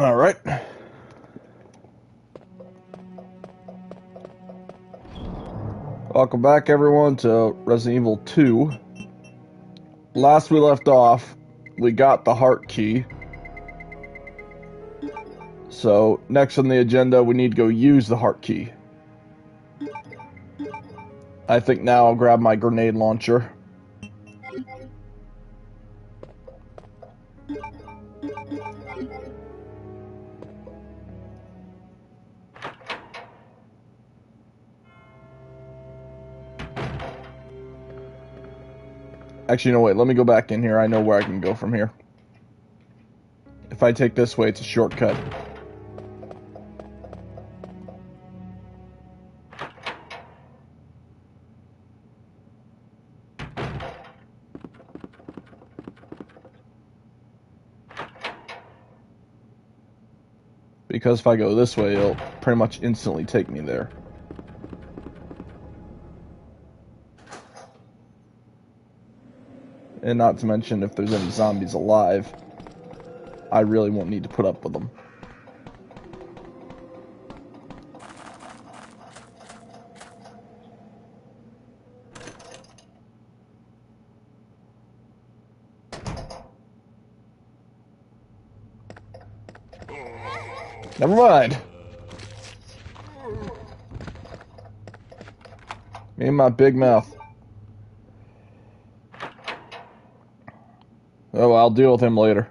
All right. Welcome back, everyone, to Resident Evil 2. Last we left off, we got the heart key. So, next on the agenda, we need to go use the heart key. I think now I'll grab my grenade launcher. Actually, no, wait, let me go back in here. I know where I can go from here. If I take this way, it's a shortcut. Because if I go this way, it'll pretty much instantly take me there. And not to mention, if there's any zombies alive, I really won't need to put up with them. Never mind. Me and my big mouth. Oh, I'll deal with him later.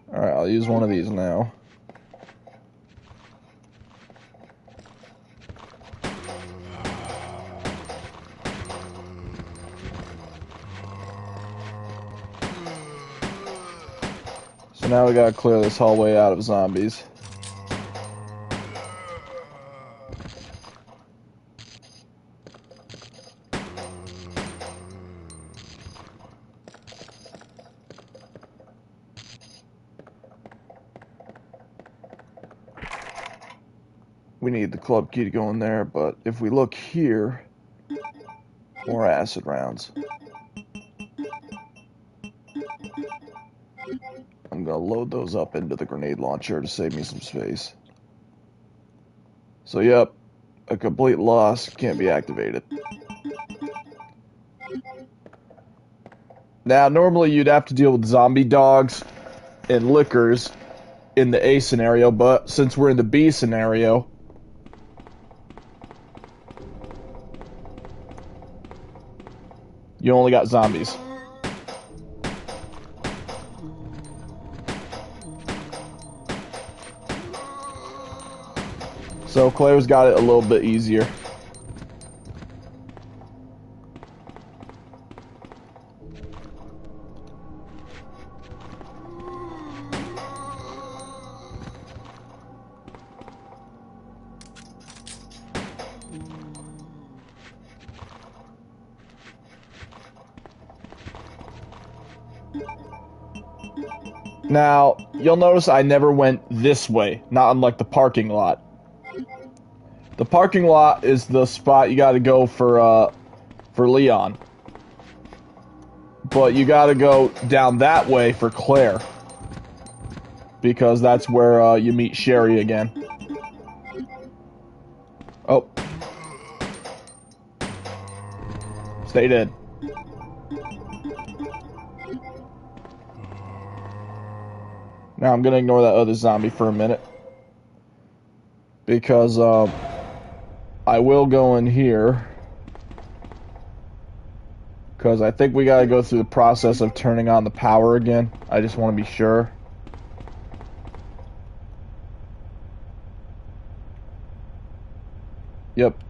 Alright, I'll use one of these now. So now we gotta clear this hallway out of zombies. We need the club key to go in there, but if we look here, more acid rounds. I'm gonna load those up into the grenade launcher to save me some space. So yep, a complete loss, can't be activated. Now normally you'd have to deal with zombie dogs and lickers in the A scenario, but since we're in the B scenario, you only got zombies. So Claire's got it a little bit easier. Now, you'll notice I never went this way, not unlike the parking lot. The parking lot is the spot you gotta go for Leon. But you gotta go down that way for Claire. Because that's where you meet Sherry again. Oh. Stay dead. Now I'm gonna ignore that other zombie for a minute. Because, I will go in here. Because I think we gotta go through the process of turning on the power again. I just want to be sure. Yep.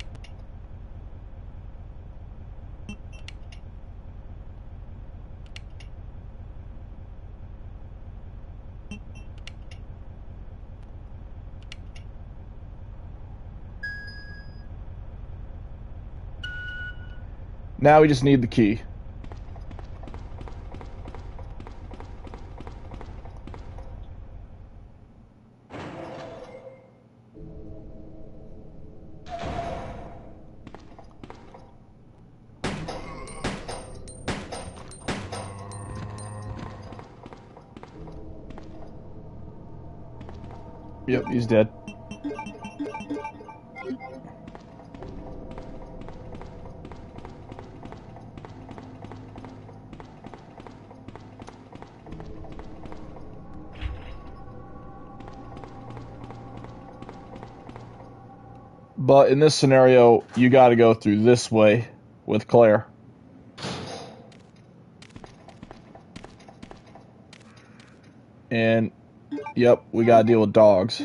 Now we just need the key. Yep, he's dead. But in this scenario, you got to go through this way with Claire. And, yep, we got to deal with dogs.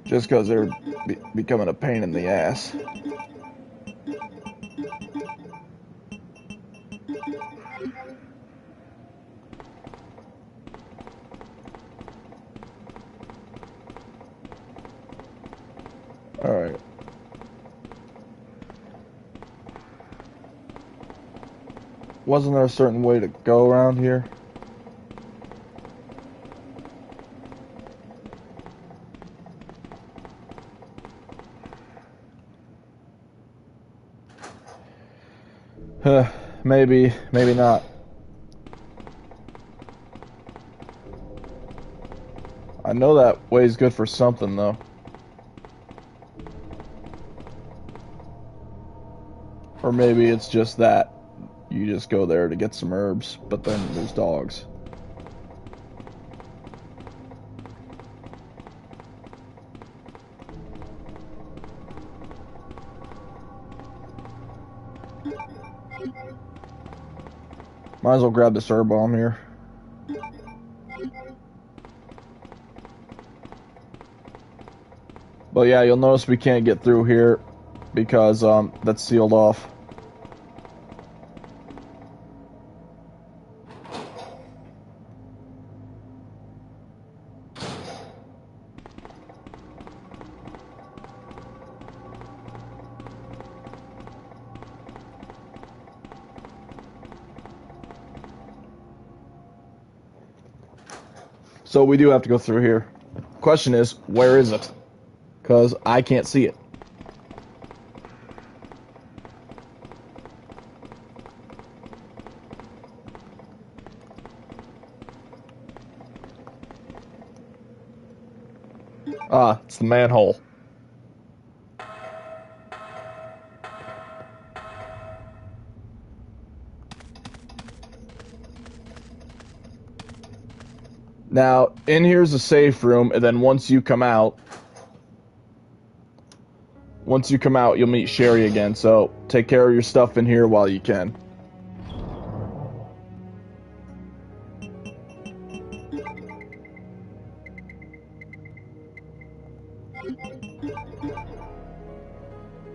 Just because they're becoming a pain in the ass. Alright. Wasn't there a certain way to go around here? Maybe, maybe not. I know that way's good for something, though. Or maybe it's just that. You just go there to get some herbs, but then there's dogs. Might as well grab this herb bomb here. But yeah, you'll notice we can't get through here because that's sealed off. So we do have to go through here. Question is, where is it? Because I can't see it. Ah, it's the manhole. Now, in here's a safe room, and then once you come out, you'll meet Sherry again, so take care of your stuff in here while you can.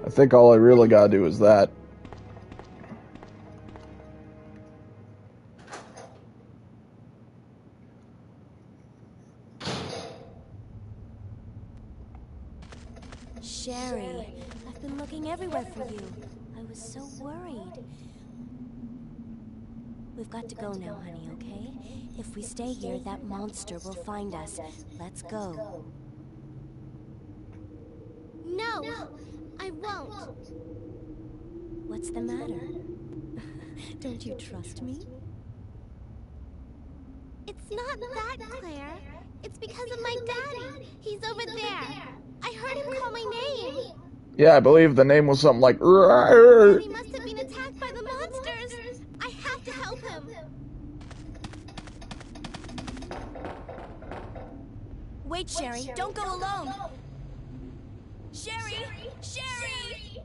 I think all I really gotta do is that. Sherry, I've been looking everywhere for you. I was so worried. We've got to go now, honey, okay? If we stay here, that monster will find us. Let's go. No, I won't. What's the matter? Don't you trust me? It's not that, Claire. It's because of my daddy. He's over there. I heard him call my name. Yeah, I believe the name was something like... Daddy must have been attacked by the monsters. I have to help him. Wait, Sherry, don't go alone. Sherry! Sherry!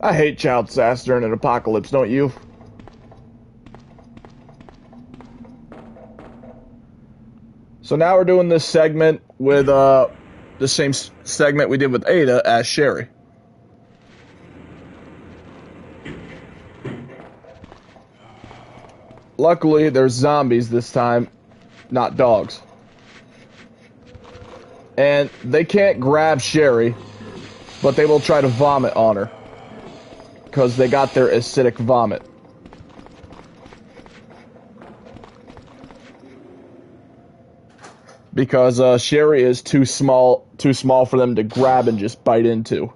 I hate child sass during an apocalypse, don't you? So now we're doing this segment with the same segment we did with Ada as Sherry. luckily, there's zombies this time, not dogs. And they can't grab Sherry, but they will try to vomit on her. Because they got their acidic vomit. Because Sherry is too small for them to grab and just bite into.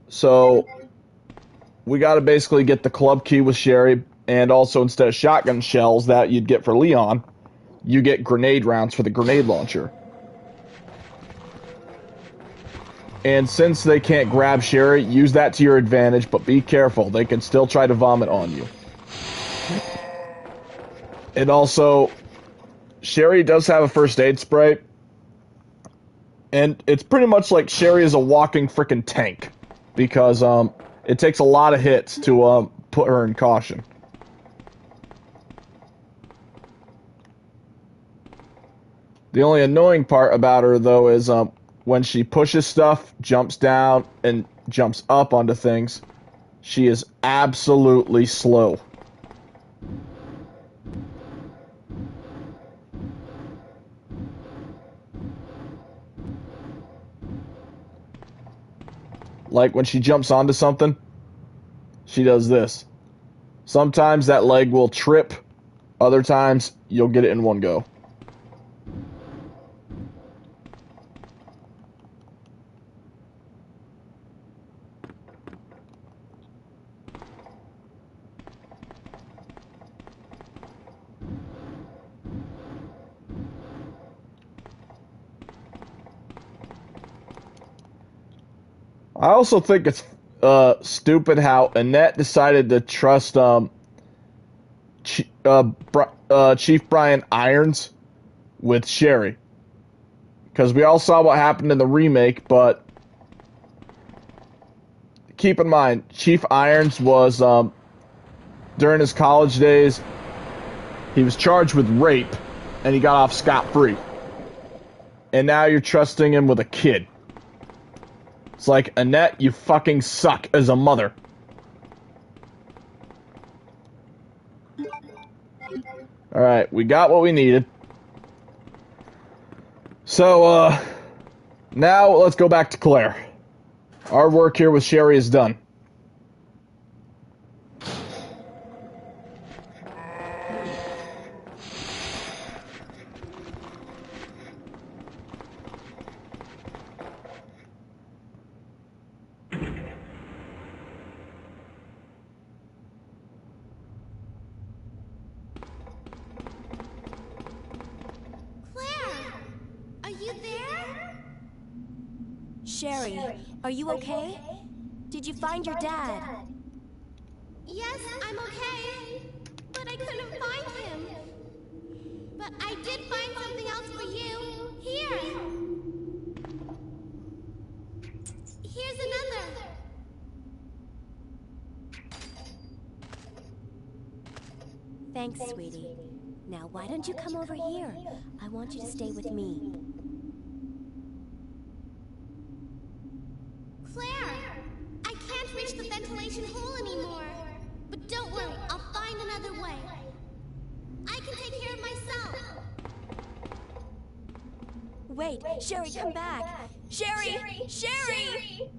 So we gotta basically get the club key with Sherry, and also instead of shotgun shells that you'd get for Leon, you get grenade rounds for the grenade launcher. And since they can't grab Sherry, use that to your advantage, but be careful, they can still try to vomit on you. And also, Sherry does have a first aid spray, and it's pretty much like Sherry is a walking frickin' tank, because it takes a lot of hits to put her in caution. The only annoying part about her, though, is when she pushes stuff, jumps down, and jumps up onto things, she is absolutely slow. Like when she jumps onto something, she does this. Sometimes that leg will trip, other times you'll get it in one go. I also think it's stupid how Annette decided to trust Chief Brian Irons with Sherry. Because we all saw what happened in the remake, but keep in mind, Chief Irons was, during his college days, he was charged with rape, and he got off scot-free. And now you're trusting him with a kid. It's like, Annette, you fucking suck as a mother. Alright, we got what we needed. So, now let's go back to Claire. Our work here with Sherry is done. Sherry, are you okay? Did you find your dad? Yes, I'm okay. But I couldn't find him. But I did find something else for you. Here. Here's another. Thanks, sweetie. Now, why don't you come over here? I want you to stay with me. Claire! I can't reach the ventilation hole anymore. But don't worry, I'll find another way. I can take care of myself. Wait, Sherry, come back! Sherry! Sherry!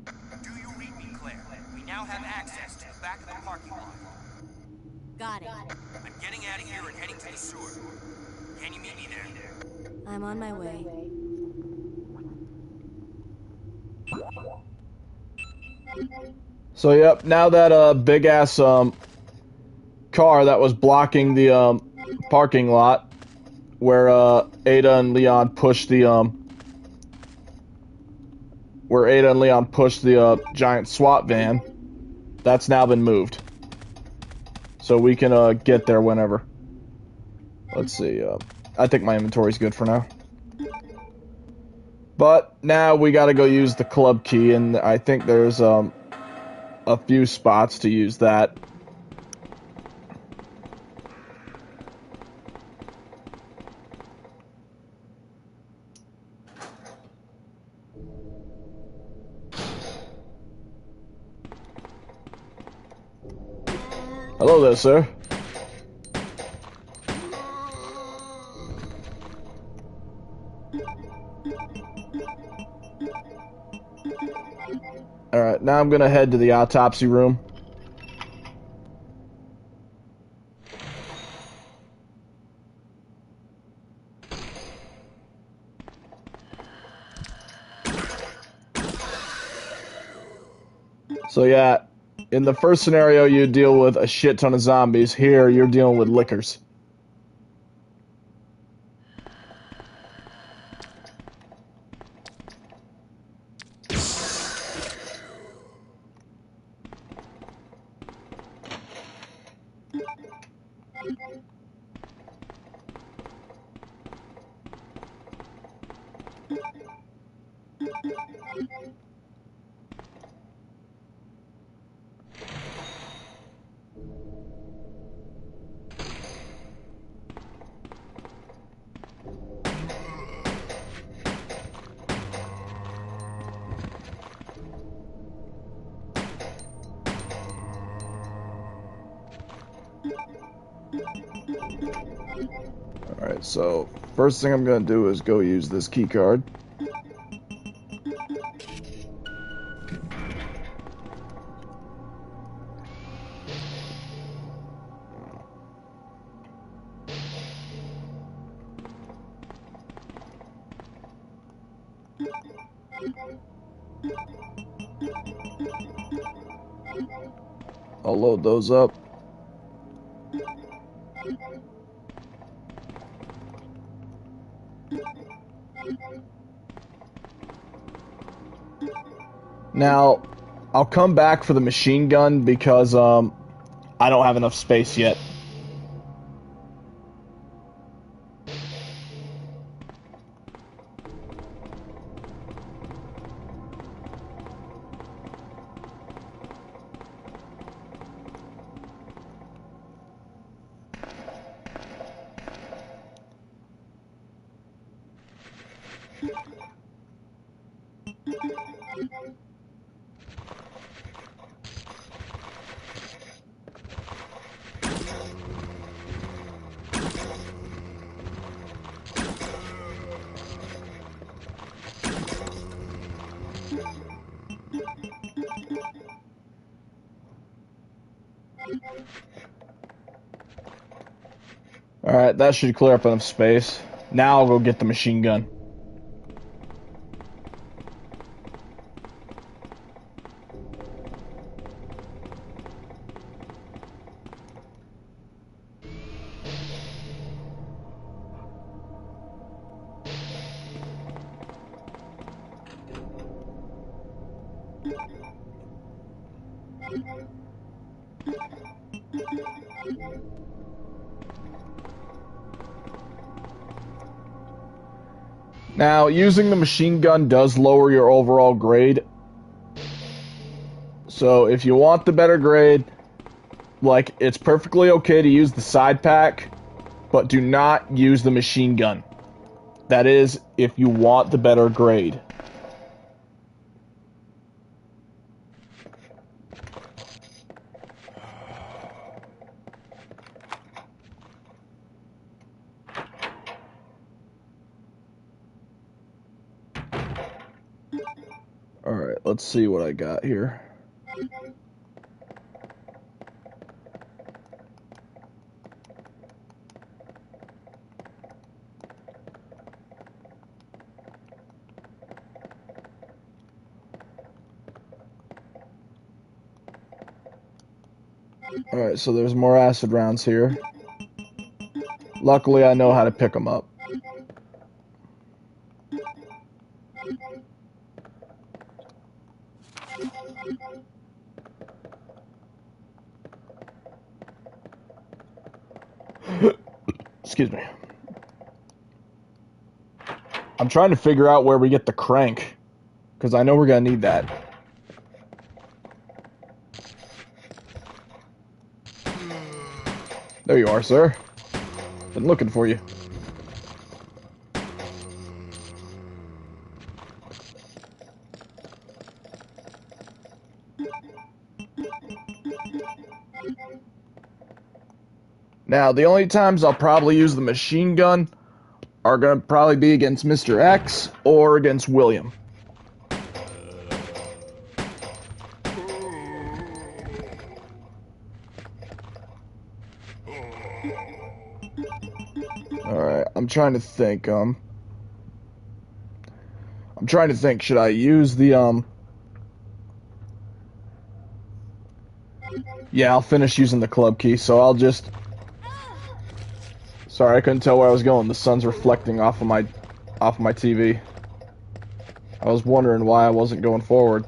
Do you read me, Claire? We now have access to the back of the parking lot. Got it. I'm getting out of here and heading to the sewer. Can you meet me there? I'm on my way. So, yep, now that big ass car that was blocking the parking lot where Ada and Leon pushed the giant SWAT van, that's now been moved. So we can get there whenever. Let's see, I think my inventory's good for now. But now we gotta go use the club key, and I think there's a few spots to use that. Hello there, sir. Alright, now I'm gonna head to the autopsy room. So yeah, in the first scenario you deal with a shit ton of zombies. Here you're dealing with lickers. Alright, so first thing I'm gonna do is go use this key card. I'll load those up. Now, I'll come back for the machine gun because I don't have enough space yet. Alright, that should clear up enough space. Now I'll go get the machine gun. Now, using the machine gun does lower your overall grade. So, if you want the better grade, like, it's perfectly okay to use the side pack, but do not use the machine gun. That is, if you want the better grade. Alright, let's see what I got here. Alright, so there's more acid rounds here. Luckily, I know how to pick them up. Excuse me. I'm trying to figure out where we get the crank, because I know we're going to need that. There you are, sir. Been looking for you. Now, the only times I'll probably use the machine gun are going to probably be against Mr. X or against William. Alright, I'm trying to think, should I use the, yeah, I'll finish using the club key, so I'll just... Sorry, I couldn't tell where I was going. The sun's reflecting off of my TV. I was wondering why I wasn't going forward.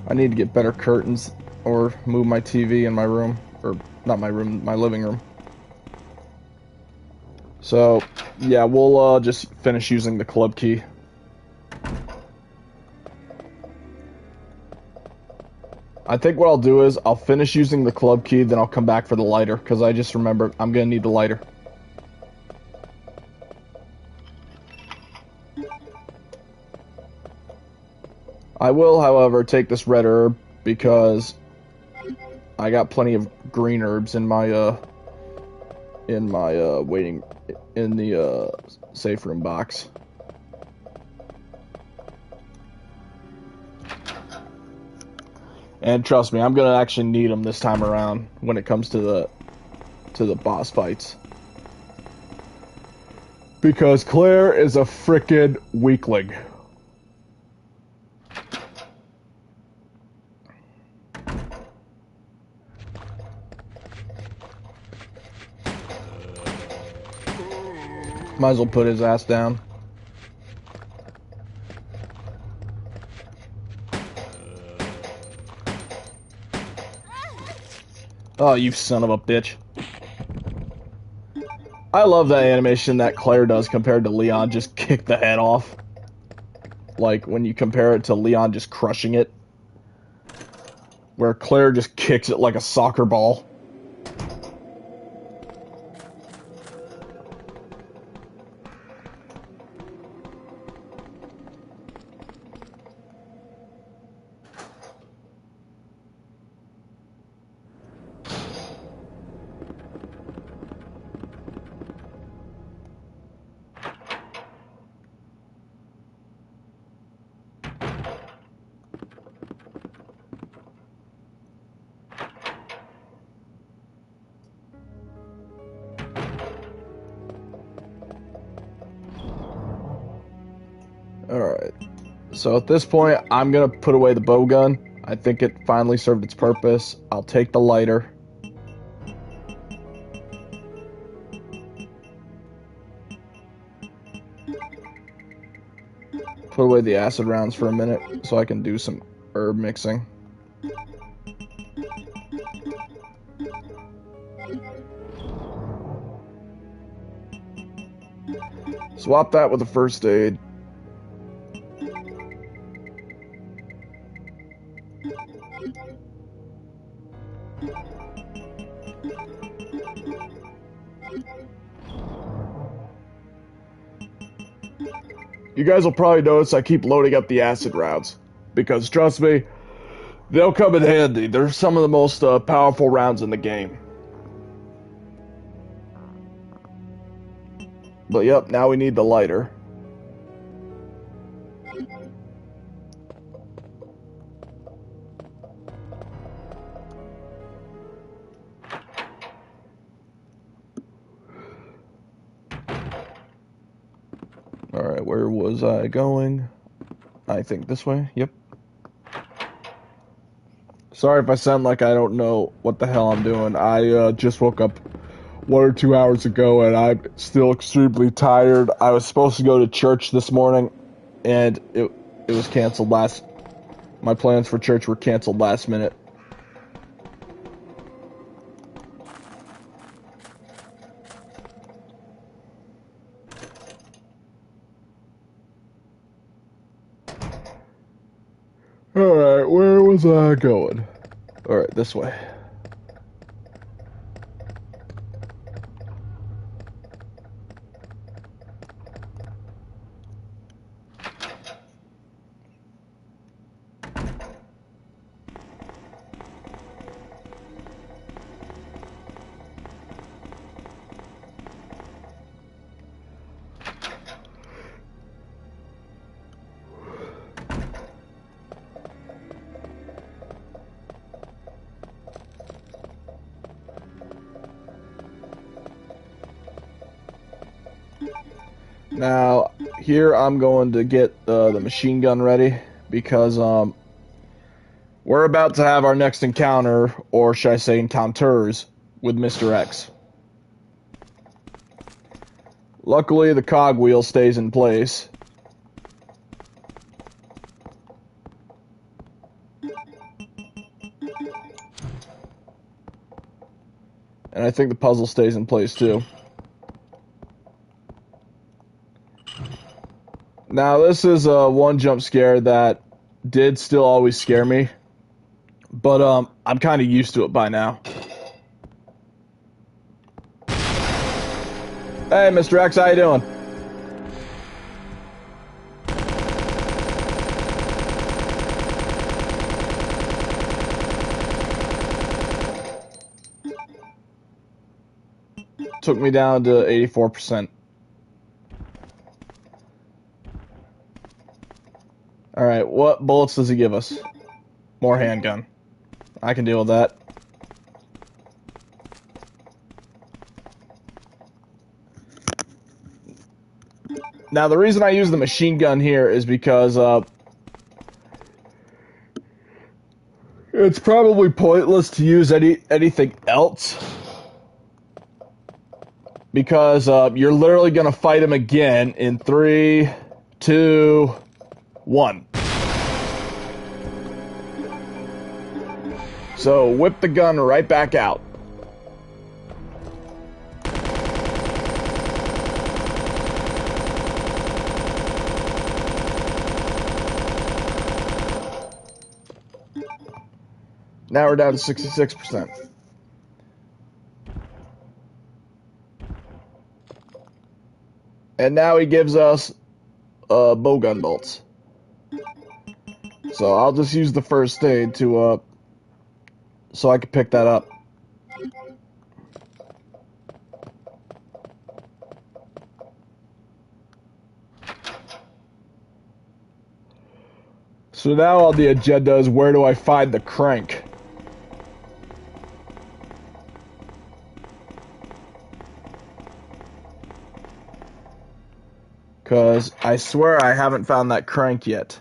I need to get better curtains or move my TV in my room. Or, not my room, my living room. So, yeah, we'll just finish using the club key. I think what I'll do is I'll finish using the club key, then I'll come back for the lighter, because I just remembered I'm going to need the lighter. I will, however, take this red herb because I got plenty of green herbs in my waiting in the safe room box. And trust me, I'm gonna actually need them this time around when it comes to the boss fights. Because Claire is a frickin' weakling. Might as well put his ass down. Oh, you son of a bitch. I love that animation that Claire does compared to Leon just kick the head off. Like, when you compare it to Leon just crushing it. Where Claire just kicks it like a soccer ball. Alright, so at this point, I'm gonna put away the bow gun. I think it finally served its purpose. I'll take the lighter. Put away the acid rounds for a minute so I can do some herb mixing. Swap that with the first aid. You guys will probably notice I keep loading up the acid rounds, because trust me, they'll come in handy. They're some of the most powerful rounds in the game. But yep, now we need the lighter. Alright, where was I going? I think this way, yep. Sorry if I sound like I don't know what the hell I'm doing. I just woke up 1 or 2 hours ago and I'm still extremely tired. I was supposed to go to church this morning and it was canceled my plans for church were canceled last minute. Alright, where was I going? Alright, this way. Now, here I'm going to get the machine gun ready because we're about to have our next encounter, or should I say encounters, with Mr. X. Luckily, the cogwheel stays in place. And I think the puzzle stays in place too. Now, this is one jump scare that did still always scare me, but I'm kind of used to it by now. Hey, Mr. X, how you doing? Took me down to 84%. Alright, what bullets does he give us? More handgun. I can deal with that. Now, the reason I use the machine gun here is because it's probably pointless to use anything else. Because you're literally going to fight him again in 3, 2, 1. So, whip the gun right back out. Now we're down to 66%. And now he gives us bowgun bolts. So I'll just use the first aid to so I can pick that up. So now on the agenda is, where do I find the crank? Because I swear I haven't found that crank yet.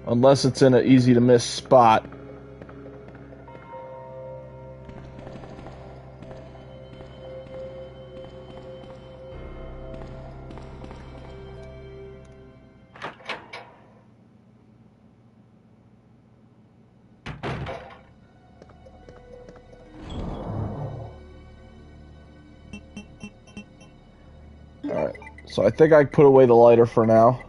Unless it's in an easy to miss spot. Alright, so I think I put away the lighter for now.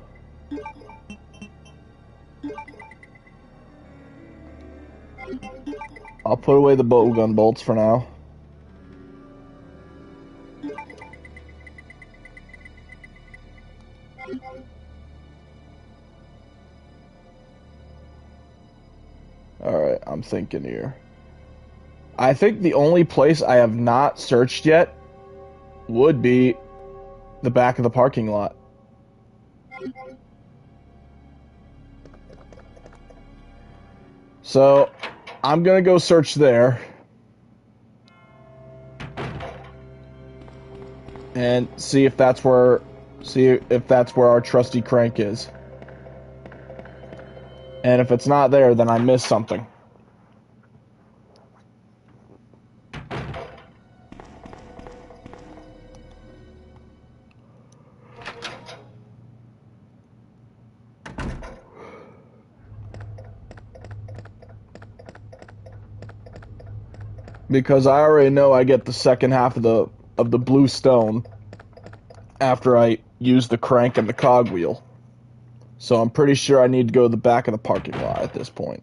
I'll put away the bowgun bolts for now. Alright, I'm thinking here. I think the only place I have not searched yet would be the back of the parking lot. So, I'm gonna go search there. And see if that's where our trusty crank is. And if it's not there, then I missed something. Because I already know I get the second half of the blue stone after I use the crank and the cogwheel. So I'm pretty sure I need to go to the back of the parking lot at this point.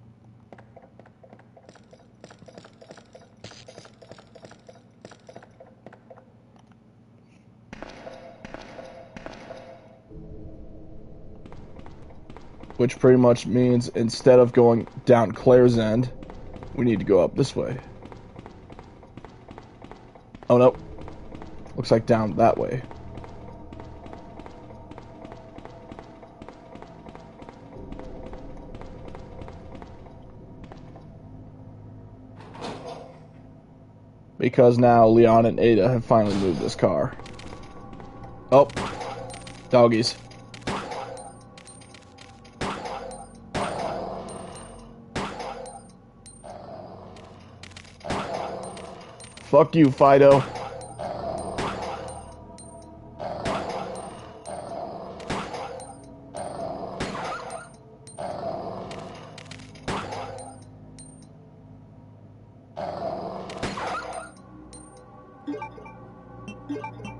Which pretty much means instead of going down Claire's end, we need to go up this way. Oh no. Looks like down that way. Because now Leon and Ada have finally moved this car. Oh. Doggies. Fuck you, Fido.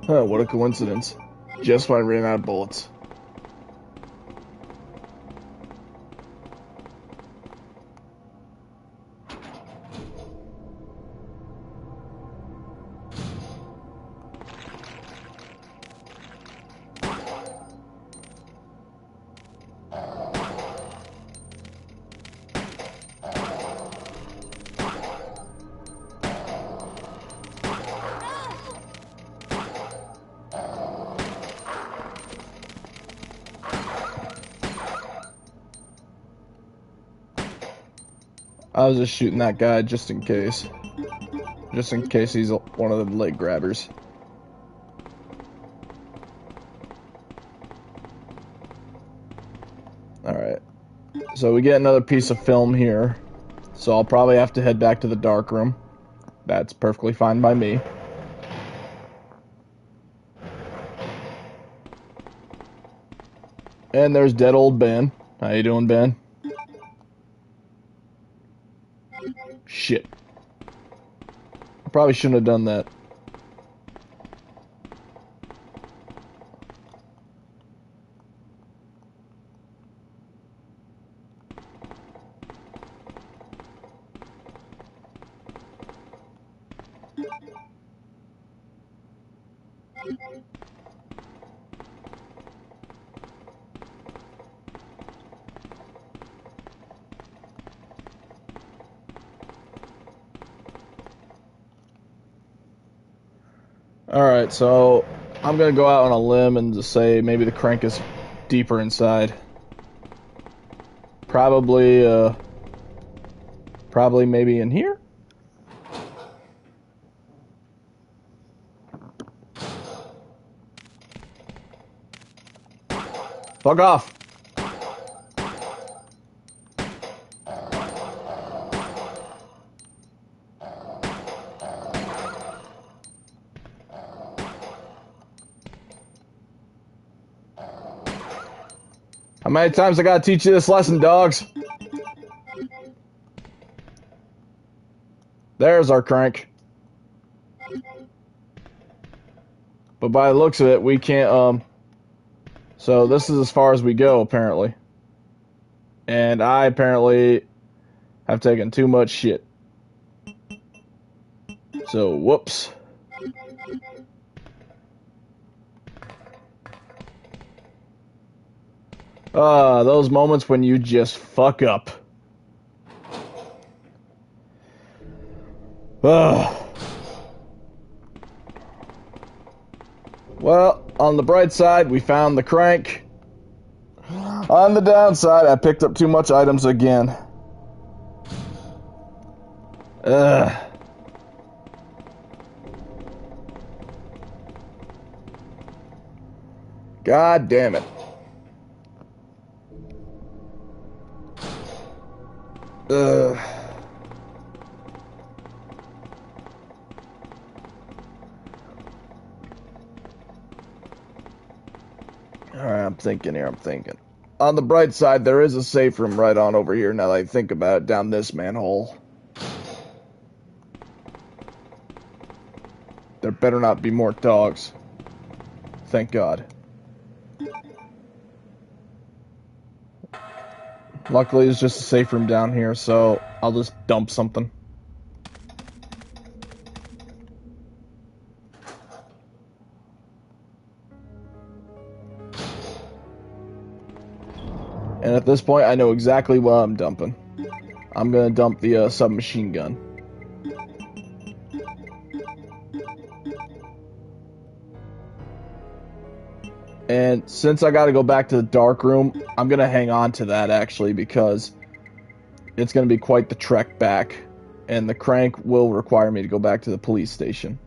Huh, what a coincidence. Just when I ran out of bullets. I was just shooting that guy just in case. Just in case he's one of the leg grabbers. Alright. So we get another piece of film here. So I'll probably have to head back to the dark room. That's perfectly fine by me. And there's dead old Ben. How you doing, Ben? Shit. I probably shouldn't have done that. Alright, so I'm gonna go out on a limb and just say maybe the crank is deeper inside. Probably maybe in here? Fuck off! How many times I gotta teach you this lesson, dogs? There's our crank. But by the looks of it, we can't, so this is as far as we go, apparently. And I apparently have taken too much shit. So, whoops. Those moments when you just fuck up. Well, on the bright side, we found the crank. On the downside, I picked up too much items again. God damn it. Alright, I'm thinking here, I'm thinking. On the bright side, there is a safe room right on over here now that I think about it, down this manhole. There better not be more dogs. Thank God. Luckily, it's just a safe room down here, so I'll just dump something. And at this point, I know exactly what I'm dumping. I'm gonna dump the submachine gun. And since I gotta go back to the dark room, I'm gonna hang on to that actually because it's gonna be quite the trek back. And the crank will require me to go back to the police station.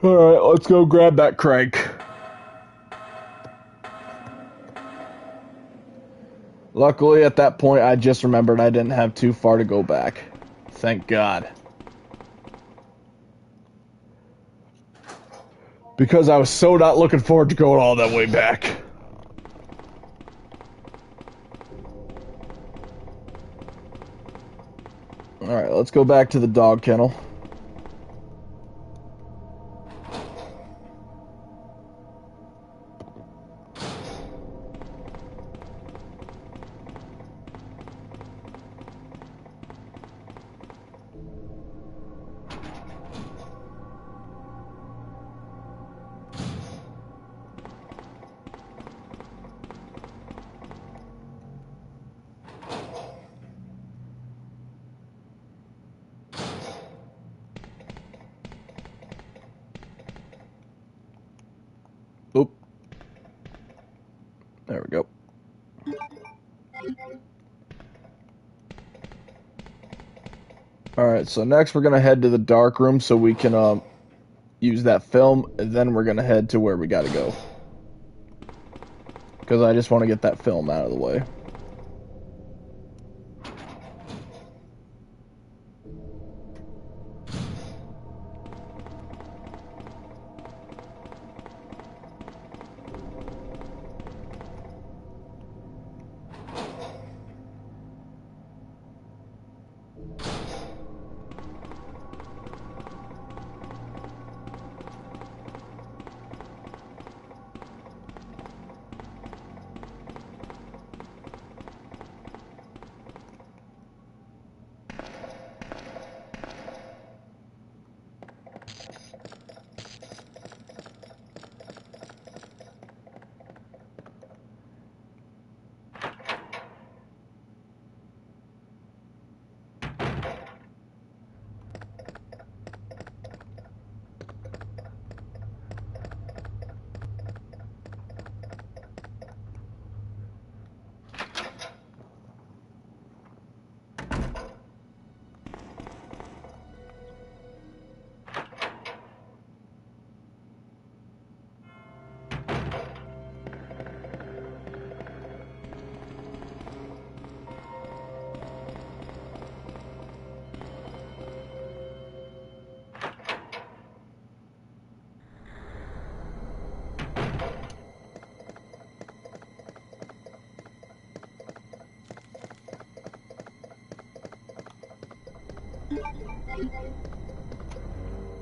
Alright, let's go grab that crank. Luckily, at that point, I just remembered I didn't have too far to go back. Thank God. Because I was so not looking forward to going all that way back. Alright, let's go back to the dog kennel. Oop. There we go. Alright, so next we're going to head to the dark room so we can use that film, and then we're going to head to where we got to go. Because I just want to get that film out of the way.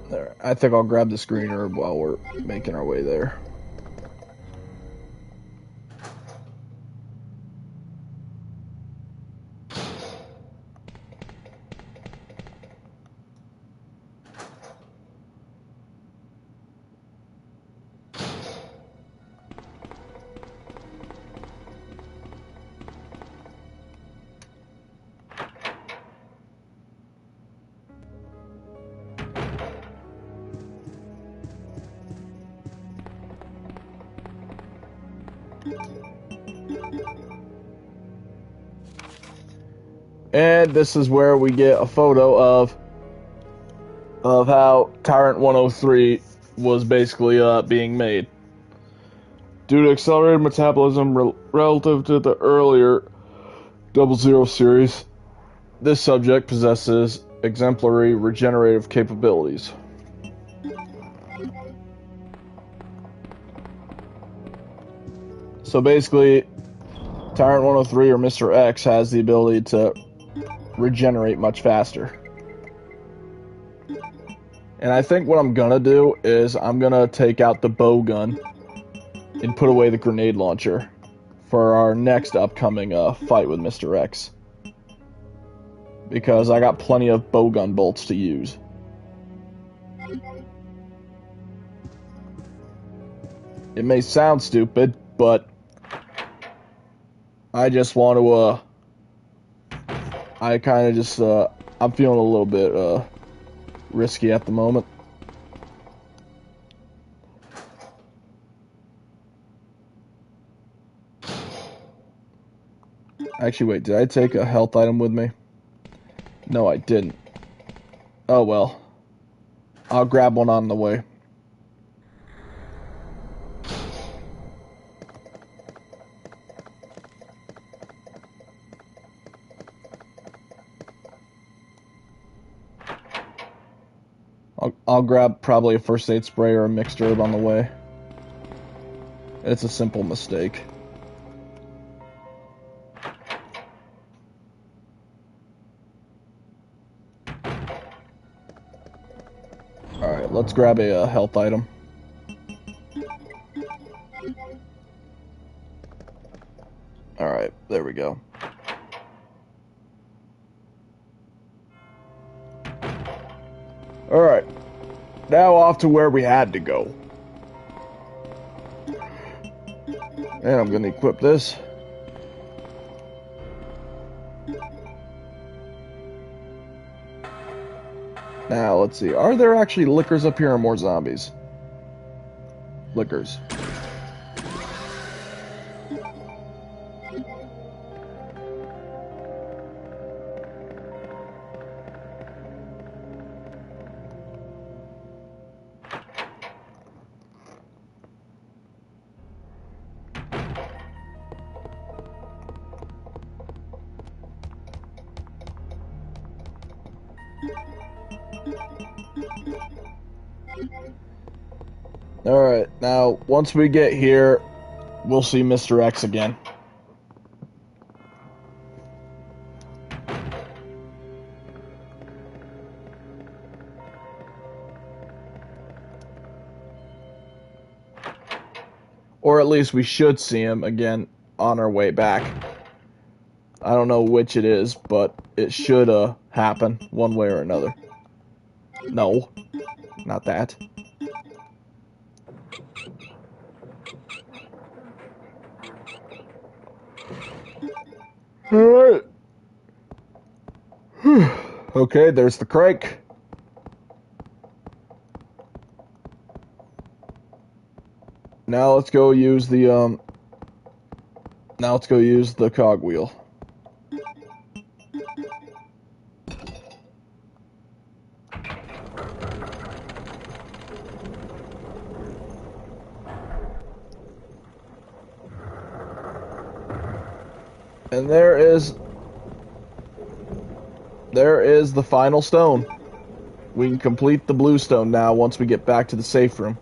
There. I think I'll grab the screen herb while we're making our way there. And this is where we get a photo of how Tyrant 103 was basically being made. Due to accelerated metabolism relative to the earlier 00 series, this subject possesses exemplary regenerative capabilities. So basically, Tyrant 103 or Mr. X has the ability to regenerate much faster. And I think what I'm gonna do is I'm gonna take out the bow gun and put away the grenade launcher for our next upcoming fight with Mr. X. Because I got plenty of bow gun bolts to use. It may sound stupid, but I just want to I kind of just, I'm feeling a little bit, risky at the moment. Actually, wait, did I take a health item with me? No, I didn't. Oh well. I'll grab one on the way. I'll grab probably a first aid spray or a mixed herb on the way. It's a simple mistake. Alright, let's grab a health item. Alright, there we go. Alright, now off to where we had to go. And I'm gonna equip this. Now, let's see. Are there actually lickers up here or more zombies? Lickers. Alright, now, once we get here, we'll see Mr. X again. Or at least we should see him again on our way back. I don't know which it is, but it should happen one way or another. No, not that. Alright. Okay, there's the crake. Now let's go use the cogwheel. And there is the final stone. We can complete the blue stone now once we get back to the safe room.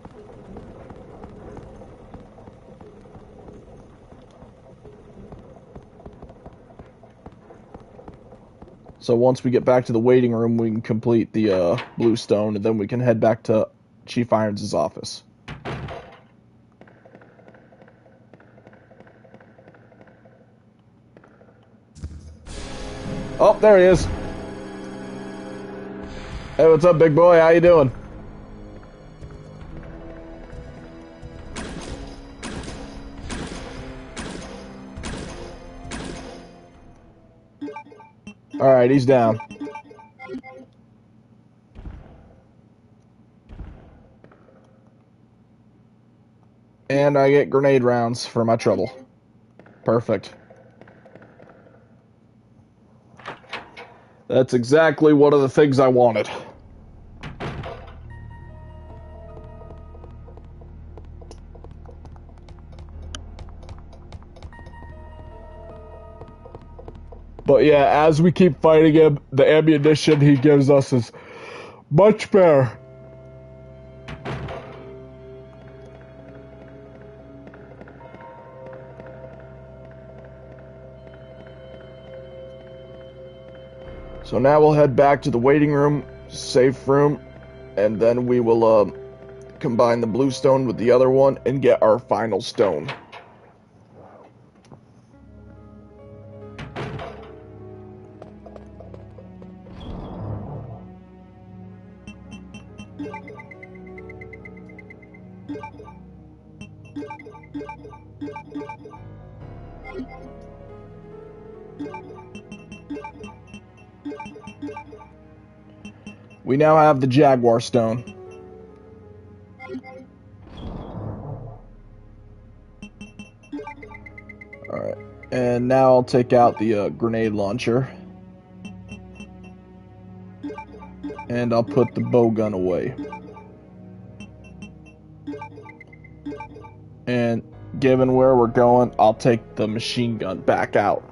So once we get back to the waiting room, we can complete the blue stone, and then we can head back to Chief Irons' office. Oh, there he is. Hey, what's up, big boy? How you doing? Alright, he's down. And I get grenade rounds for my trouble. Perfect. That's exactly one of the things I wanted. But yeah, as we keep fighting him, the ammunition he gives us is much better. So now we'll head back to the waiting room, safe room, and then we will combine the blue stone with the other one and get our final stone. We now have the Jaguar Stone. Alright, and And now I'll take out the grenade launcher. And I'll put the bow gun away. And given where we're going, I'll take the machine gun back out.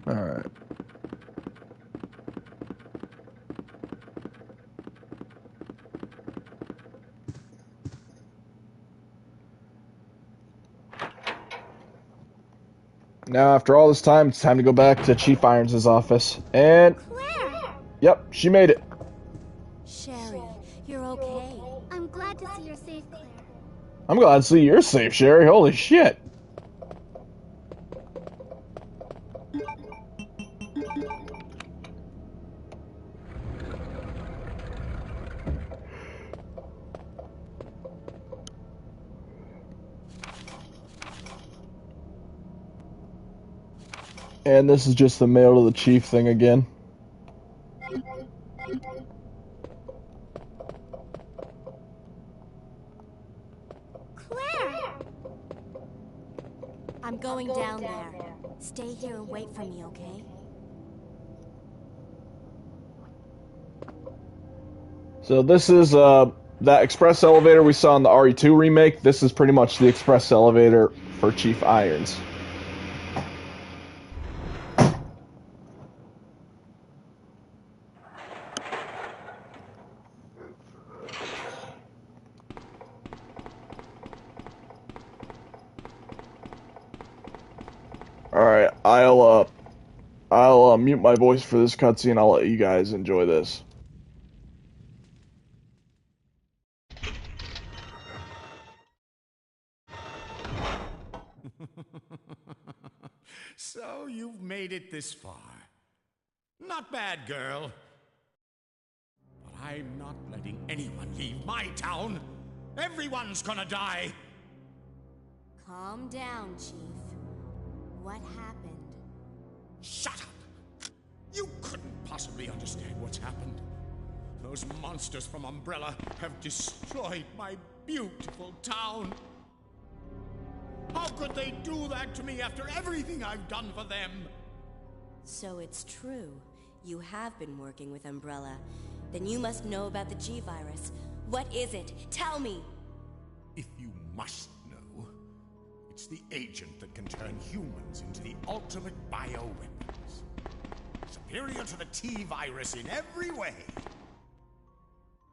Alright. Now, after all this time, it's time to go back to Chief Irons' office. And, Claire! yep, she made it. Sherry, you're okay. I'm glad to see you're safe, Claire. I'm glad to see you're safe, Sherry. Holy shit. And this is just the mail to the chief thing again. Claire! I'm going down there. Stay here and wait for me, okay? So this is that express elevator we saw in the RE2 remake. This is pretty much the express elevator for Chief Irons. Alright, I'll mute my voice for this cutscene. I'll let you guys enjoy this. So you've made it this far. Not bad, girl. But I'm not letting anyone leave my town. Everyone's gonna die. Calm down, Chief. What happened? Shut up! You couldn't possibly understand what's happened. Those monsters from Umbrella have destroyed my beautiful town. How could they do that to me after everything I've done for them? So it's true. You have been working with Umbrella. Then you must know about the G-Virus. What is it? Tell me! If you must know, it's the agent that can turn humans into the ultimate bioweapons. Superior to the T-Virus in every way.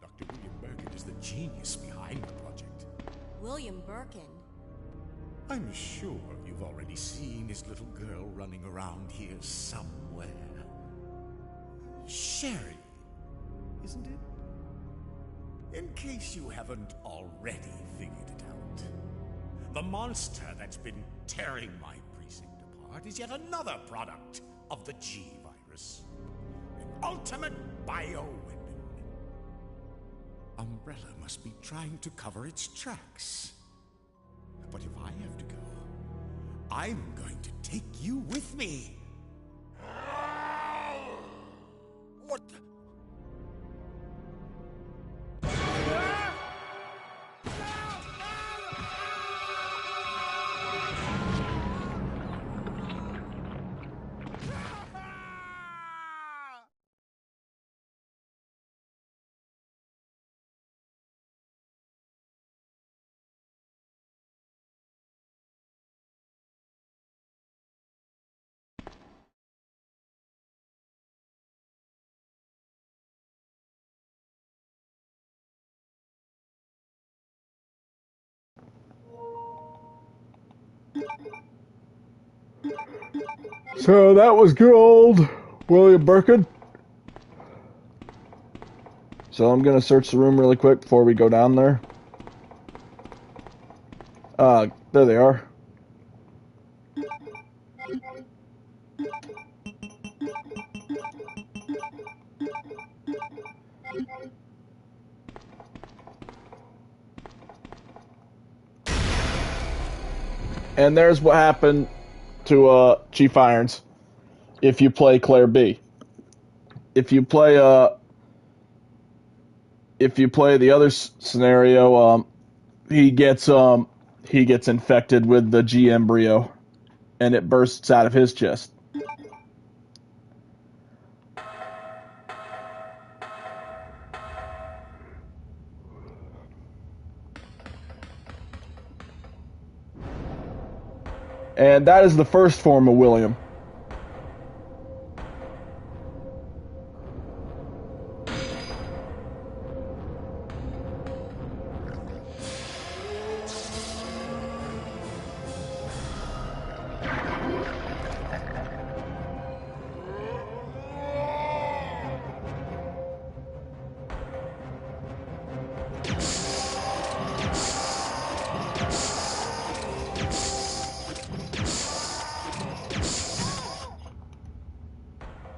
Dr. William Birkin is the genius behind the project. William Birkin? I'm sure you've already seen his little girl running around here somewhere. Sherry, isn't it? In case you haven't already figured it out, the monster that's been tearing my precinct apart is yet another product of the G-Virus. An ultimate bioweapon. Umbrella must be trying to cover its tracks. But if I have to go, I'm going to take you with me. What the? So that was good old William Birkin. So I'm gonna search the room really quick before we go down there. There they are. And there's what happened to Chief Irons if you play Claire B. If you play the other scenario, he gets infected with the G embryo, and it bursts out of his chest. And that is the first form of William.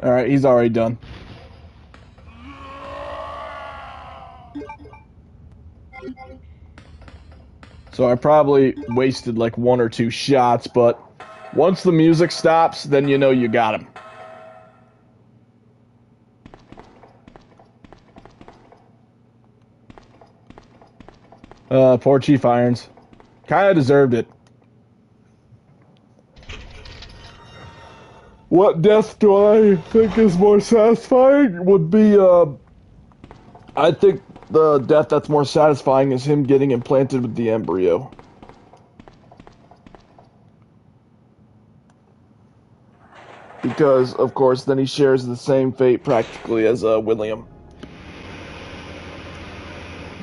Alright, he's already done. So I probably wasted like 1 or 2 shots, but once the music stops, then you know you got him. Poor Chief Irons. Kinda deserved it. What death do I think is more satisfying? Would be, I think the death that's more satisfying is him getting implanted with the embryo. Because, of course, then he shares the same fate practically as William.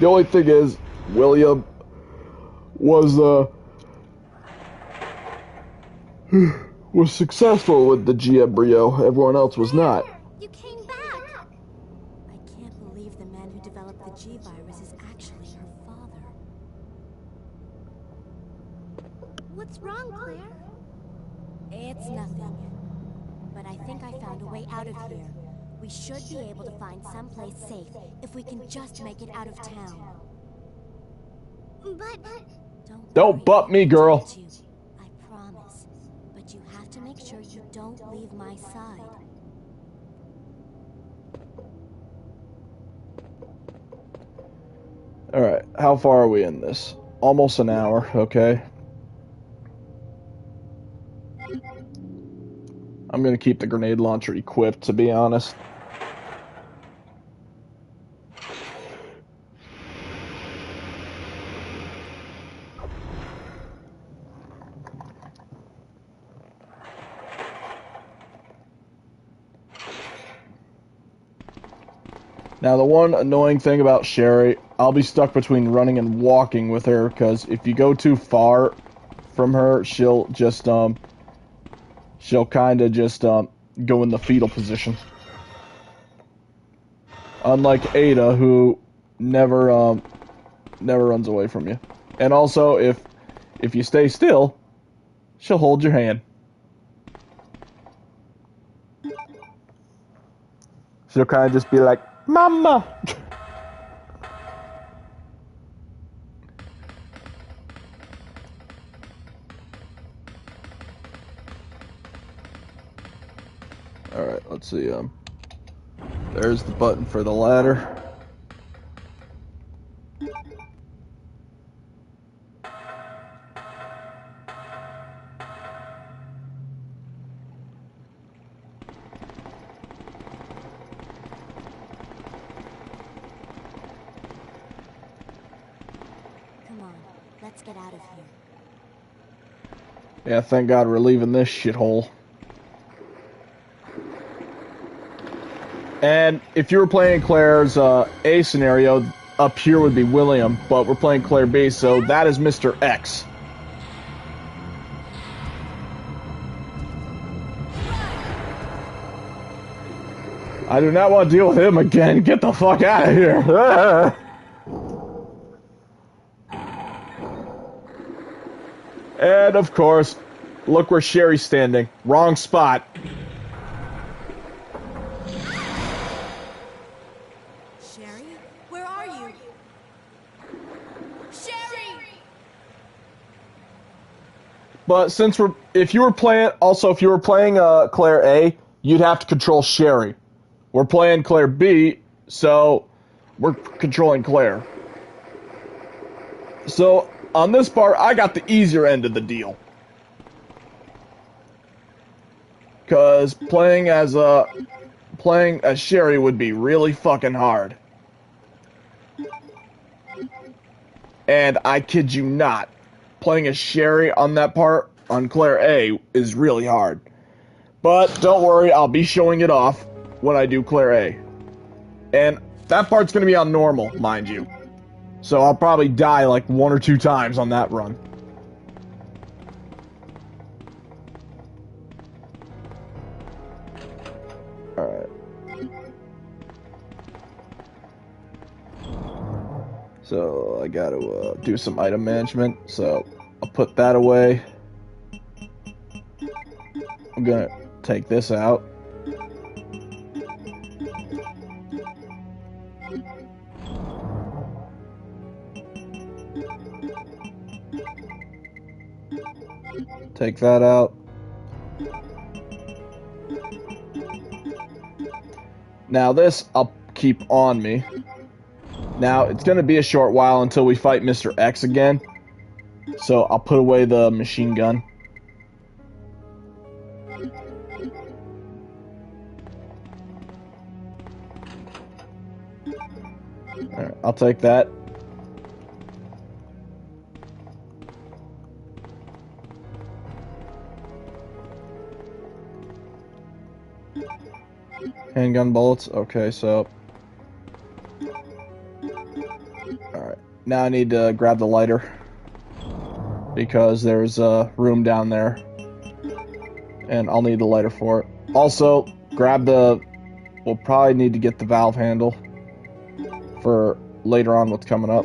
The only thing is, William was successful with the G embryo. Everyone else was not. You came back! I can't believe the man who developed the G virus is actually her father. What's wrong, Claire? It's nothing. But I think I found a way out of here. We should be able to find someplace safe if we can just make it out of town. But... Don't worry, butt me, girl. I'll protect you. I promise. But you have to make sure you don't leave my side. Alright, how far are we in this? Almost an hour, okay. I'm gonna keep the grenade launcher equipped, to be honest. Now, the one annoying thing about Sherry, I'll be stuck between running and walking with her, because if you go too far from her, she'll just, she'll kind of just, go in the fetal position. Unlike Ada, who never runs away from you. And also, if you stay still, she'll hold your hand. She'll kind of just be like, Mama! Alright, let's see, there's the button for the ladder. Let's get out of here. Yeah, thank God we're leaving this shithole. And if you were playing Claire's A scenario, up here would be William, but we're playing Claire B, so that is Mr. X. I do not want to deal with him again. Get the fuck out of here. And of course, look where Sherry's standing. Wrong spot. Sherry? Where are you? Sherry! But if you were playing Claire A, you'd have to control Sherry. We're playing Claire B, so we're controlling Claire. So on this part, I got the easier end of the deal. Because playing as Sherry would be really fucking hard. And I kid you not, playing as Sherry on that part, on Claire A, is really hard. But don't worry, I'll be showing it off when I do Claire A. And that part's going to be on normal, mind you. So I'll probably die like 1 or 2 times on that run. Alright. So I gotta do some item management, so I'll put that away. I'm gonna take this out. Take that out. Now this I'll keep on me. Now it's going to be a short while until we fight Mr. X again. So I'll put away the machine gun. Alright, I'll take that. Handgun bullets. Okay, so... Alright. Now I need to grab the lighter. Because there's room down there. And I'll need the lighter for it. Also, grab the... We'll probably need to get the valve handle. For later on what's coming up.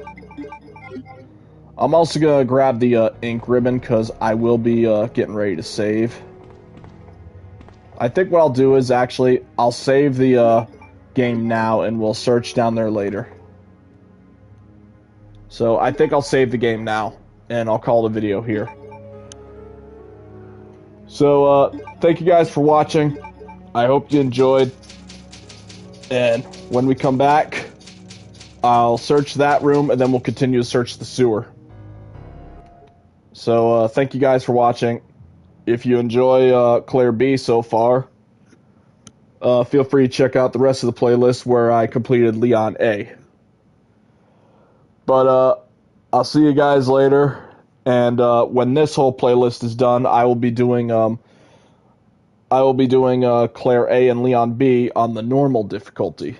I'm also going to grab the ink ribbon because I will be getting ready to save. I think what I'll do is actually, I'll save the game now and we'll search down there later. So I think I'll save the game now and I'll call the video here. So thank you guys for watching. I hope you enjoyed. And when we come back, I'll search that room and then we'll continue to search the sewer. So thank you guys for watching. If you enjoy Claire B so far, feel free to check out the rest of the playlist where I completed Leon A. But I'll see you guys later, and when this whole playlist is done, I will be doing Claire A and Leon B on the normal difficulty,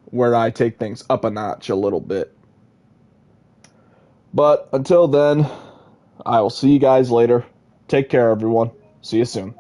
where I take things up a notch a little bit. But until then, I will see you guys later. Take care, everyone. See you soon.